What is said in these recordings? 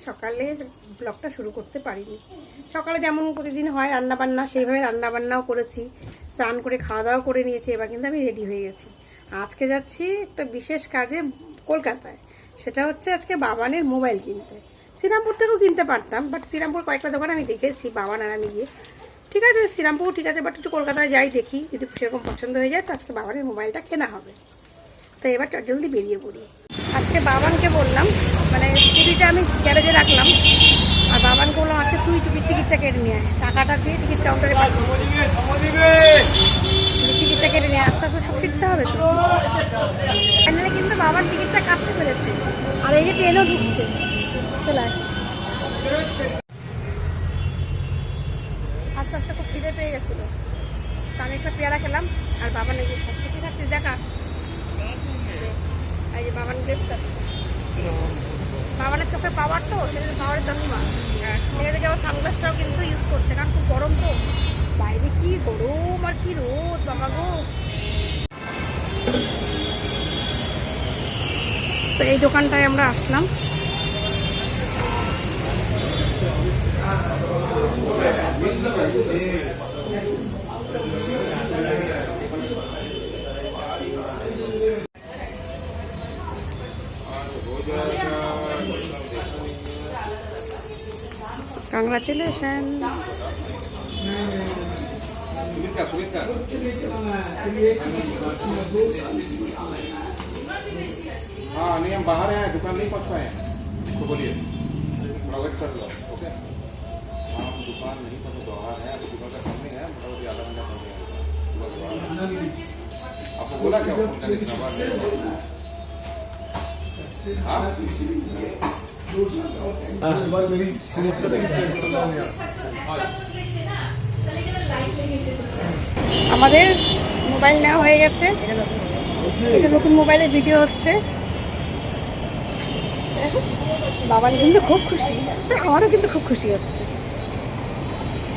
সকালে ব্লগটা শুরু করতে পারিনি। সকালে যেমন প্রতিদিন হয় রান্নাবান্না, সেইভাবে রান্নাবান্নাও করেছি, স্নান করে খাওয়া দাওয়া করে নিয়েছি। এবার কিন্তু আমি রেডি হয়ে গেছি। আজকে যাচ্ছি একটা বিশেষ কাজে কলকাতায়। সেটা হচ্ছে আজকে বাবানের মোবাইল কিনতে। শ্রীরামপুর থেকেও কিনতে পারতাম, বাট শ্রীরামপুর কয়েকটা দোকান আমি দেখেছি বাবান আর আমি গিয়ে। ঠিক আছে, শ্রীরামপুর ঠিক আছে, বাট একটু কলকাতায় যাই দেখি, যদি সেরকম পছন্দ হয়ে যায় তো আজকে বাবানের মোবাইলটা কেনা হবে। তো এবার জলদি বেরিয়ে পড়ি। আজকে বাবানকে বললাম, মানে স্কুটিটা আমি গ্যারেজে রাখলাম, আর বাবানকে বললাম আজকে তুই টিকিটটা কেটে নিয়ে আয়। টাকাটা দিয়ে টিকিট কাউন্টারে টিকিটটা কেটে নিয়ে আস্তে আস্তে সব শিখতে হবে তো। ফাইনালি কিন্তু বাবার টিকিটটা কাটতে পেরেছে, আর এই যে ট্রেনও ঢুকছে। চলে আস্তে আস্তে খুব খিদে পেয়ে গেছিলো, তো আমি একটা পেয়ারা খেলাম। আর বাবান এই যে খাচ্ছি খাচ্ছি দেখা, এই যে বাবান গ্রেপ্ট করছে। বাবানের চোখে পাওয়ার তো, পাওয়ারের চশমা, মেয়েদেরকে আবার সানগ্লাসটাও কিন্তু ইউজ করছে, কারণ খুব গরম তো বাইরে। কি গরম আর কি রোদ বাবা গো। তো এই দোকানটায় আমরা আসলাম। Congratulations. हाँ नहीं, हम बाहर हैं, दुकान नहीं पहुंच पाए हैं, तो बोलिए थोड़ा वेट कर लो। ओके, हाँ दुकान नहीं पहुंचे, बाहर है, अभी दुकान का सामने है, मोटामोटी आधा घंटा पहुंच गया। आपको बोला क्या फोन करने के बाद? हाँ আমাদের মোবাইল নেওয়া হয়ে গেছে। এটা নতুন মোবাইলের ভিডিও হচ্ছে। বাবা কিন্তু খুব খুশি, আমারও কিন্তু খুব খুশি হচ্ছে।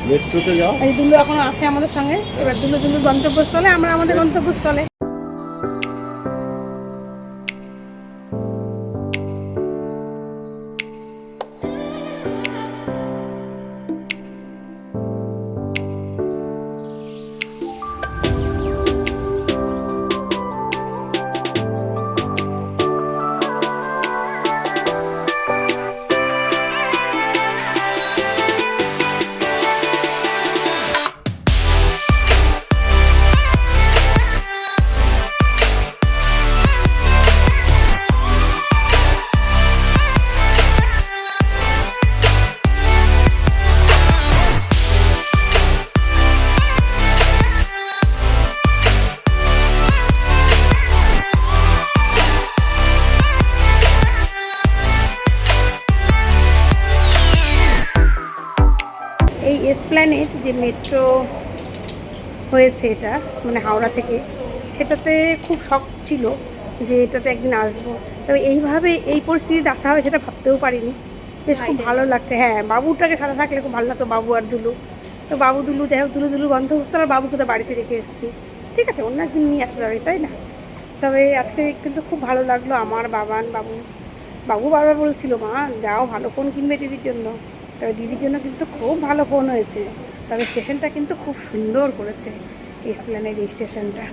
মেট্রোতে যাও। এই দুলু এখনো আছে আমাদের সঙ্গে। এবার দুলুর গন্তব্যস্থলে, আমরা আমাদের গন্তব্যস্থলে। এসপ্ল্যানেড যে মেট্রো হয়েছে, এটা মানে হাওড়া থেকে, সেটাতে খুব শখ ছিল যে এটাতে একদিন আসবো। তবে এইভাবে এই পরিস্থিতিতে আসা হবে সেটা ভাবতেও পারিনি। বেশ খুব ভালো লাগছে। হ্যাঁ, বাবুটাকে সাথে থাকলে খুব ভালো লাগতো, বাবু আর দুলু। তো বাবু দুলু, যাই হোক, দুলু গন্তব্যস্থল, আর বাবুকে তো বাড়িতে রেখে এসেছি। ঠিক আছে, অন্য একদিন নিয়ে আসা যাবে, তাই না? তবে আজকে কিন্তু খুব ভালো লাগলো আমার বাবু বারবার বলছিল, মা যাও ভালো ফোন কিনবে দিদির জন্য। তবে দিদির জন্য কিন্তু খুব ভালো ফোন হয়েছে। তবে স্টেশনটা কিন্তু খুব সুন্দর করেছে, এসপ্ল্যানেড এই স্টেশনটা।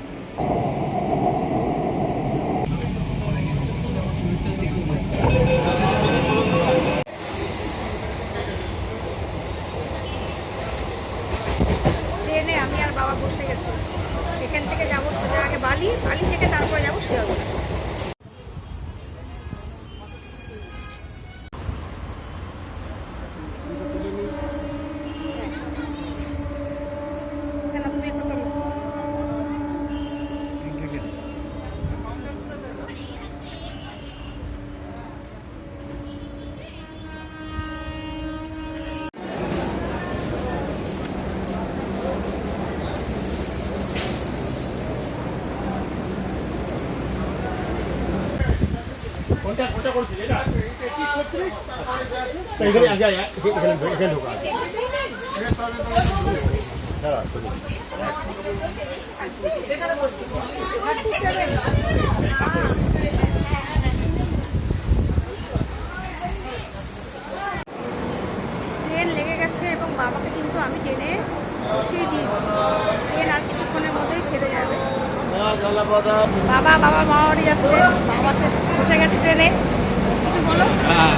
ট্রেনে আমি আর বাবা বসে গেছি। এখান থেকে যাবো সোজা আগে বালি থেকে তারপরে যাবো শিয়ালদা। কোনটা করছিস এটা? এখানে আগে এখানে ঢোকা আছে। দাঁড়া বাবা মামা বাড়ি যাচ্ছে, বাবা তো বসে গেছে ট্রেনে। কিছু বলো। হ্যাঁ,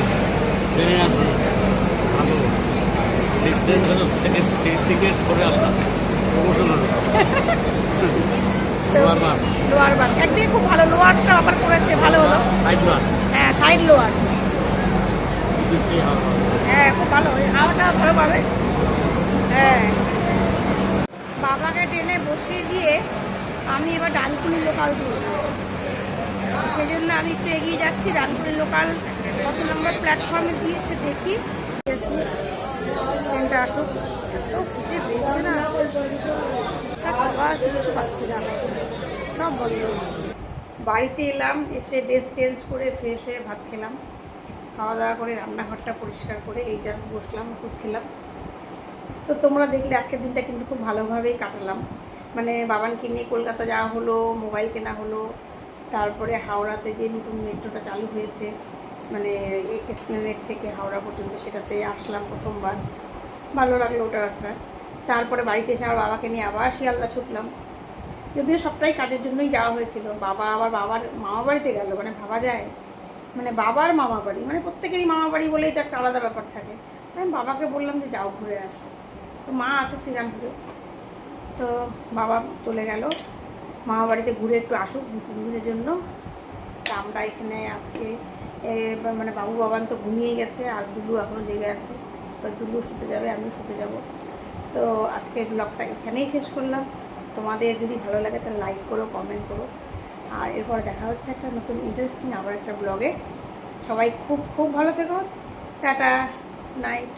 ট্রেনে আছি, ভালো। 6 days হলো থেকে করে আসলাম, প্রমোশন হলো। লোয়ার বার একদিকে খুব ভালো, লোয়ারটা আবার করেছে, ভালো হলো। সাইড ওয়ান, হ্যাঁ, সাইড লোয়ার। দুটোই হাওয়া। হ্যাঁ, খুব ভালো, হাওয়াটা ভালো পাবে। হ্যাঁ, বাবাকে ট্রেনে বসিয়ে দিয়ে আমি এবার ডানকুনি লোকাল ধরবো, সেই জন্য আমি একটু এগিয়ে যাচ্ছি। ডানকুনি লোকাল কত নম্বর প্ল্যাটফর্মে দিয়েছে দেখি। ট্রেনটা আসুক, এত খুঁজে পেয়েছে না, খাবার কিছু পাচ্ছি না, সব বন্ধ। বাড়িতে এলাম, এসে ড্রেস চেঞ্জ করে ফ্রেশ হয়ে ভাত খেলাম, খাওয়া দাওয়া করে রান্নাঘরটা পরিষ্কার করে এই জাস্ট বসলাম, ওষুধ খেলাম। তো তোমরা দেখলে আজকের দিনটা কিন্তু খুব ভালোভাবেই কাটালাম। মানে বাবানকে নিয়ে কলকাতা যাওয়া হলো, মোবাইল কেনা হলো, তারপরে হাওড়াতে যে নতুন মেট্রোটা চালু হয়েছে, মানে এসপ্ল্যানেড থেকে হাওড়া পর্যন্ত, সেটাতে আসলাম প্রথমবার, ভালো লাগলো ওটা একটা। তারপরে বাড়িতে এসে আমার বাবাকে নিয়ে আবার শিয়ালদা ছুটলাম, যদিও সবটাই কাজের জন্যই যাওয়া হয়েছিল। বাবা আবার বাবার মামা বাড়িতে গেল, মানে ভাবা যায়, মানে বাবার মামা বাড়ি, মানে প্রত্যেকেরই মামা বাড়ি বলেই তো একটা আলাদা ব্যাপার থাকে। আমি বাবাকে বললাম যে যাও ঘুরে আসো, তো মা আছে শ্রীরামপুরে, তো বাবা চলে গেল মামা বাড়িতে ঘুরে একটু আসুক 2-3 দিনের জন্য। তা আমরা এখানে আজকে মানে বাবু বাবান তো ঘুমিয়ে গেছে, আর দুলু এখনও জেগে আছে, এবার দুলু শুতে যাবে, আমিও শুতে যাব। তো আজকের ব্লগটা এখানেই শেষ করলাম। তোমাদের যদি ভালো লাগে তাহলে লাইক করো, কমেন্ট করো, আর এরপর দেখা হচ্ছে একটা নতুন ইন্টারেস্টিং আবার একটা ব্লগে। সবাই খুব খুব ভালো থেকো, টাটা, নাইট।